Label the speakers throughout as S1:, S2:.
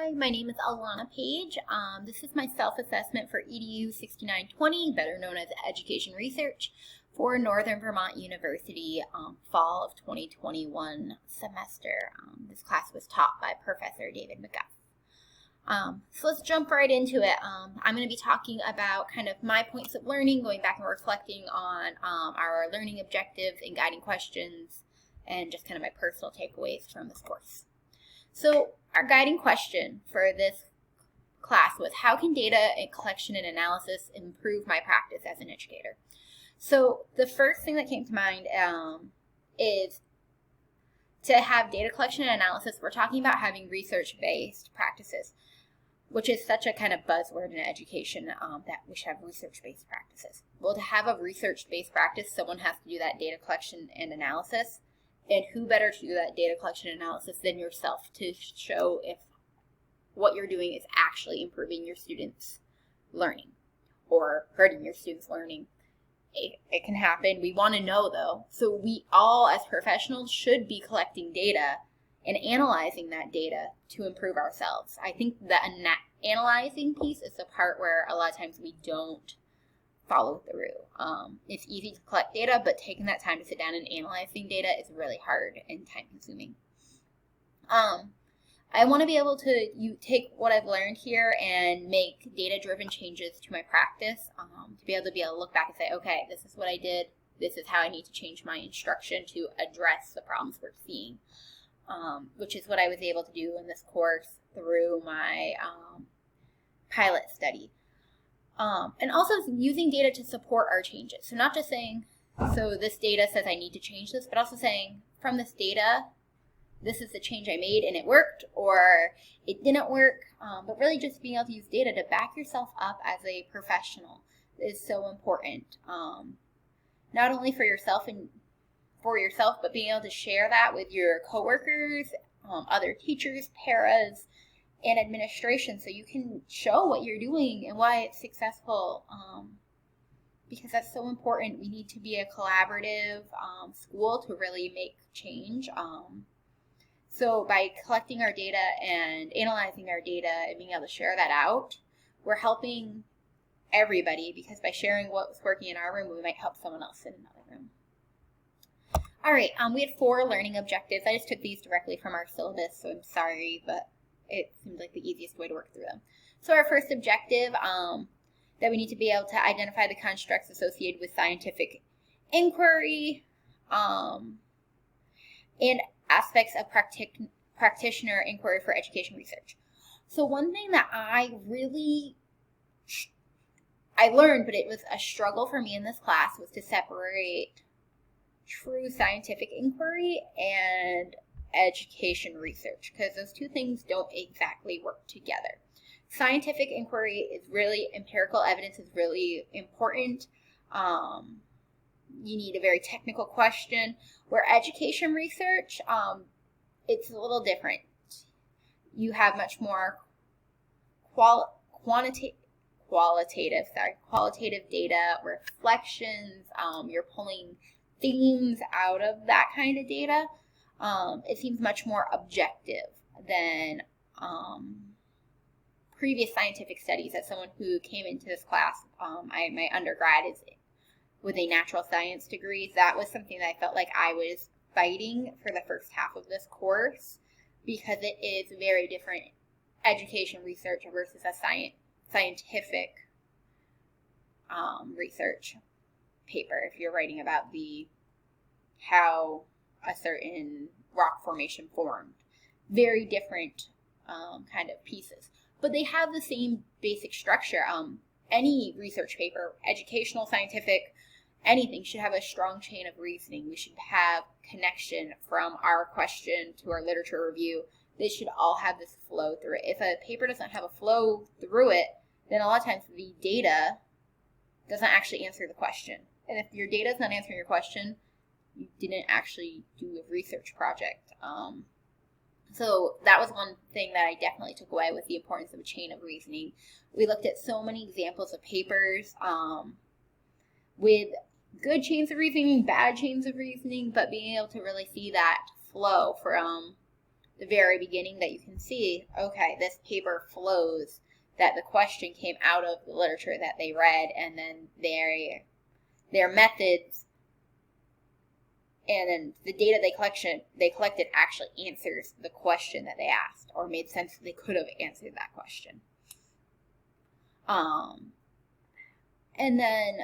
S1: Hi, my name is Alana Page. This is my self-assessment for EDU 6920, better known as Education Research, for Northern Vermont University fall of 2021 semester. This class was taught by Professor David McGuff. So let's jump right into it. I'm going to be talking about kind of my points of learning, going back and reflecting on our learning objectives and guiding questions, and just kind of my personal takeaways from this course. So our guiding question for this class was, how can data collection and analysis improve my practice as an educator? So the first thing that came to mind is to have data collection and analysis. We're talking about having research-based practices, which is such a kind of buzzword in education that we should have research-based practices. Well, to have a research-based practice, someone has to do that data collection and analysis. And who better to do that data collection analysis than yourself to show if what you're doing is actually improving your students' learning or hurting your students' learning. It can happen. We want to know, though. So we all, as professionals, should be collecting data and analyzing that data to improve ourselves. I think the analyzing piece is the part where a lot of times we don't follow through. It's easy to collect data, but taking that time to sit down and analyzing data is really hard and time consuming. I want to be able to take what I've learned here and make data-driven changes to my practice, to be able to look back and say, okay, this is what I did, this is how I need to change my instruction to address the problems we're seeing, which is what I was able to do in this course through my pilot study. And also using data to support our changes. So not just saying, so this data says I need to change this, but also saying, from this data, this is the change I made and it worked, or it didn't work. But really just being able to use data to back yourself up as a professional is so important. Not only for yourself, but being able to share that with your coworkers, other teachers, paras, and administration, so you can show what you're doing and why it's successful, because that's so important. We need to be a collaborative school to really make change. So by collecting our data and analyzing our data and being able to share that out, we're helping everybody, because by sharing what's working in our room, we might help someone else in another room. All right, we had 4 learning objectives. I just took these directly from our syllabus, so I'm sorry, but it seemed like the easiest way to work through them. So our first objective, that we need to be able to identify the constructs associated with scientific inquiry, and aspects of practitioner inquiry for education research. So one thing that I learned, but it was a struggle for me in this class, was to separate true scientific inquiry and education research, because those two things don't exactly work together. Scientific inquiry is really, empirical evidence is really important. You need a very technical question, where education research, it's a little different. You have much more qualitative data, reflections, you're pulling themes out of that kind of data. It seems much more objective than previous scientific studies. As someone who came into this class, my undergrad is with a natural science degree. That was something that I felt like I was fighting for the first half of this course, because it is very different education research versus a scientific research paper. If you're writing about how a certain rock formation formed. Very different kind of pieces. But they have the same basic structure. Any research paper, educational, scientific, anything, should have a strong chain of reasoning. We should have connection from our question to our literature review. They should all have this flow through it. If a paper doesn't have a flow through it, then a lot of times the data doesn't actually answer the question. And if your data is not answering your question, you didn't actually do a research project. So that was one thing that I definitely took away, with the importance of a chain of reasoning. We looked at so many examples of papers with good chains of reasoning, bad chains of reasoning, but being able to really see that flow from the very beginning that you can see, okay, this paper flows, that the question came out of the literature that they read, and then their methods and then the data they collected actually answers the question that they asked, or made sense that they could have answered that question. And then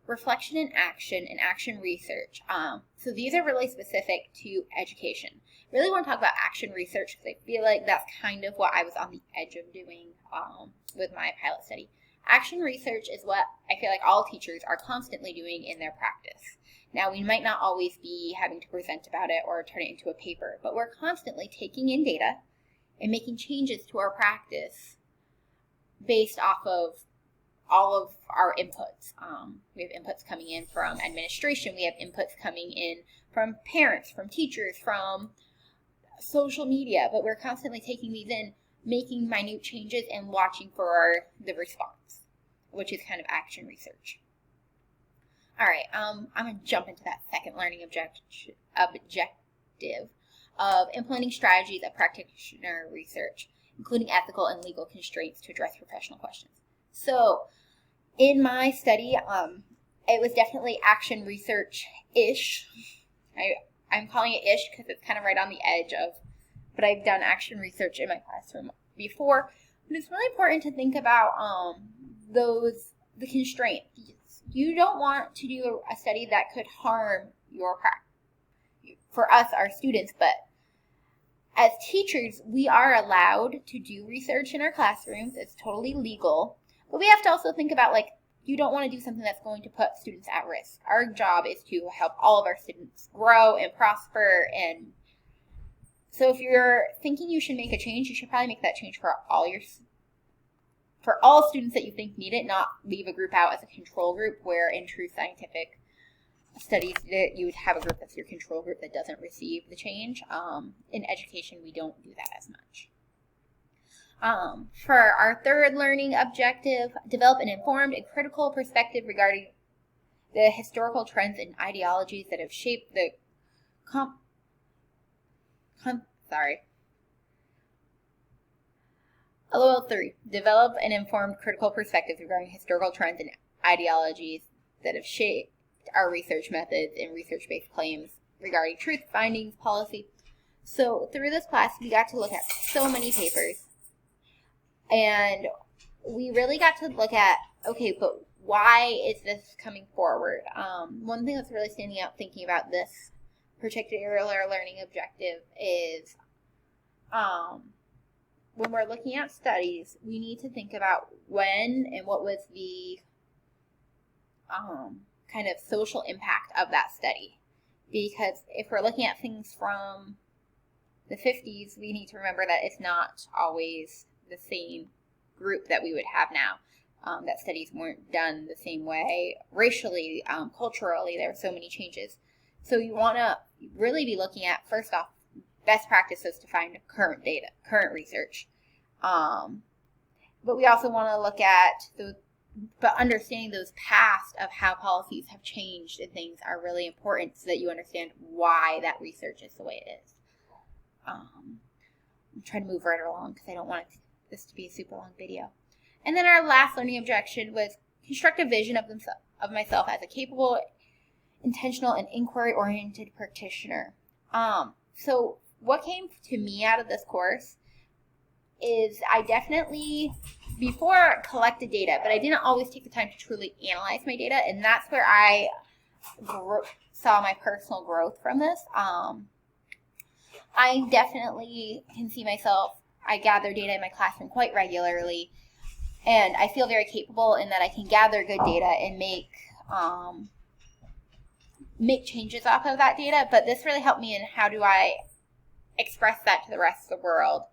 S1: reflection and action research. So these are really specific to education. Really want to talk about action research because I feel like that's kind of what I was on the edge of doing with my pilot study. Action research is what I feel like all teachers are constantly doing in their practice. Now, we might not always be having to present about it or turn it into a paper, but we're constantly taking in data and making changes to our practice based off of all of our inputs. We have inputs coming in from administration. We have inputs coming in from parents, from teachers, from social media, but we're constantly taking these in, making minute changes and watching for the response, which is kind of action research. All right, I'm going to jump into that second learning objective of implementing strategies of practitioner research, including ethical and legal constraints to address professional questions. So in my study, it was definitely action research-ish. I'm calling it ish because it's kind of right on the edge of, but I've done action research in my classroom before. But it's really important to think about the constraints. You don't want to do a study that could harm your practice. For us, our students, but as teachers, we are allowed to do research in our classrooms. It's totally legal. But we have to also think about, like, you don't want to do something that's going to put students at risk. Our job is to help all of our students grow and prosper. And so if you're thinking you should make a change, you should probably make that change for all students that you think need it, not leave a group out as a control group, where in true scientific studies you would have a group that's your control group that doesn't receive the change. In education, we don't do that as much. For our third learning objective, develop an informed and critical perspective regarding the historical trends and ideologies that have shaped the Develop an informed critical perspective regarding historical trends and ideologies that have shaped our research methods and research-based claims regarding truth, findings, policy. So through this class, we got to look at so many papers. And we really got to look at, okay, but why is this coming forward? One thing that's really standing out thinking about this particular learning objective is when we're looking at studies, we need to think about when and what was the kind of social impact of that study. Because if we're looking at things from the 50s, we need to remember that it's not always the same group that we would have now. That studies weren't done the same way. Racially, culturally, there are so many changes. So you want to really be looking at, first off, best practices to find current data, current research. But we also want to look at but understanding those past of how policies have changed and things are really important so that you understand why that research is the way it is. I'm trying to move right along because I don't want this to be a super long video. And then our last learning objection was construct a vision of myself as a capable, intentional, and inquiry-oriented practitioner. So what came to me out of this course is I definitely, before, collected data, but I didn't always take the time to truly analyze my data, and that's where I saw my personal growth from this. I definitely can see myself, I gather data in my classroom quite regularly, and I feel very capable in that I can gather good data and make changes off of that data, but this really helped me in how do I express that to the rest of the world,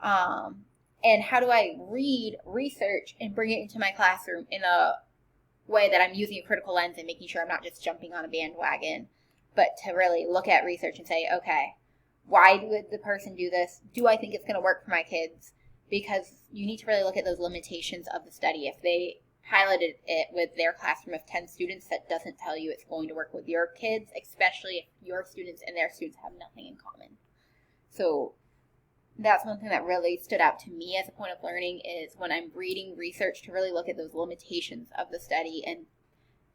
S1: and how do I read research and bring it into my classroom in a way that I'm using a critical lens and making sure I'm not just jumping on a bandwagon, but to really look at research and say, okay, why did the person do this? Do I think it's going to work for my kids? Because you need to really look at those limitations of the study. If they piloted it with their classroom of 10 students, that doesn't tell you it's going to work with your kids, especially if your students and their students have nothing in common. So that's one thing that really stood out to me as a point of learning, is when I'm reading research, to really look at those limitations of the study and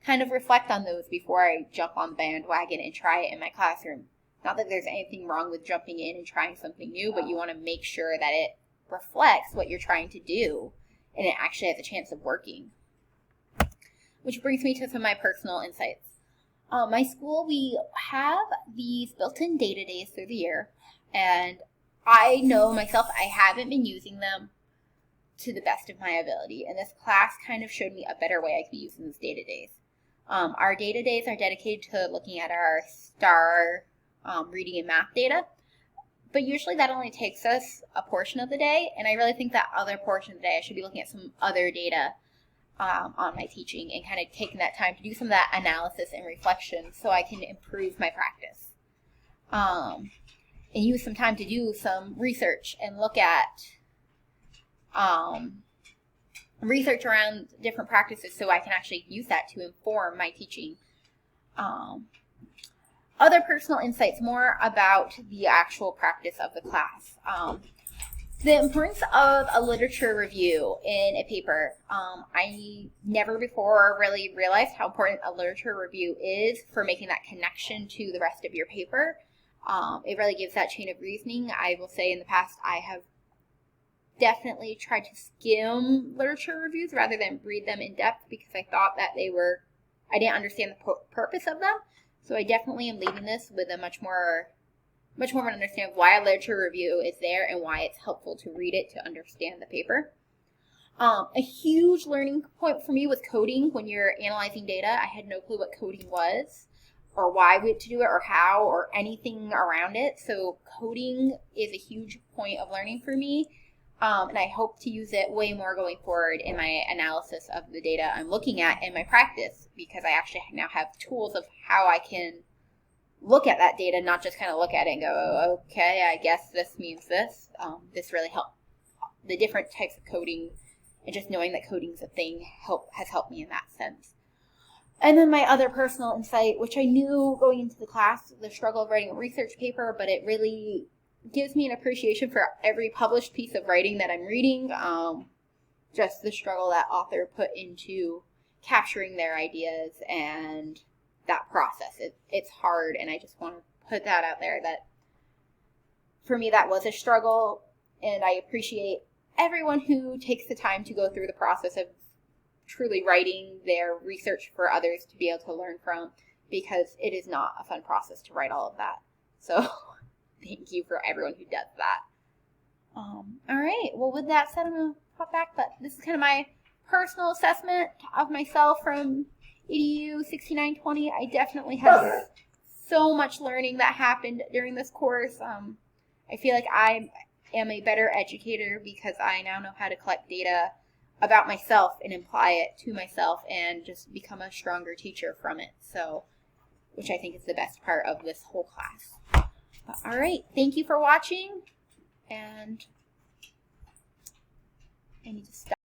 S1: kind of reflect on those before I jump on the bandwagon and try it in my classroom. Not that there's anything wrong with jumping in and trying something new, but you want to make sure that it reflects what you're trying to do and it actually has a chance of working. Which brings me to some of my personal insights. My school, we have these built-in data days through the year, and I know myself, I haven't been using them to the best of my ability, and this class kind of showed me a better way I could be using these data days. Our data days are dedicated to looking at our STAR reading and math data, but usually that only takes us a portion of the day, and I really think that other portion of the day I should be looking at some other data on my teaching and kind of taking that time to do some of that analysis and reflection so I can improve my practice. And use some time to do some research and look at research around different practices so I can actually use that to inform my teaching. Other personal insights more about the actual practice of the class. The importance of a literature review in a paper. I never before really realized how important a literature review is for making that connection to the rest of your paper. It really gives that chain of reasoning. I will say in the past I have definitely tried to skim literature reviews rather than read them in depth because I thought that I didn't understand the purpose of them. So I definitely am leaving this with a much more of an understanding of why a literature review is there and why it's helpful to read it to understand the paper. A huge learning point for me was coding. When you're analyzing data, I had no clue what coding was, or why we had to do it, or how, or anything around it. So coding is a huge point of learning for me, and I hope to use it way more going forward in my analysis of the data I'm looking at in my practice, because I actually now have tools of how I can look at that data, not just kind of look at it and go, oh, okay, I guess this means this. This really helped. The different types of coding and just knowing that coding is a thing has helped me in that sense. And then my other personal insight, which I knew going into the class, the struggle of writing a research paper, but it really gives me an appreciation for every published piece of writing that I'm reading. Just the struggle that author put into capturing their ideas and that process. It's hard, and I just want to put that out there that for me that was a struggle, and I appreciate everyone who takes the time to go through the process of truly writing their research for others to be able to learn from, because it is not a fun process to write all of that. So thank you for everyone who does that. All right, well, with that said, I'm going to pop back, but this is kind of my personal assessment of myself from EDU 6920. I definitely had so much learning that happened during this course. I feel like I am a better educator because I now know how to collect data about myself and apply it to myself and just become a stronger teacher from it. So, which I think is the best part of this whole class. All right, thank you for watching, and I need to stop.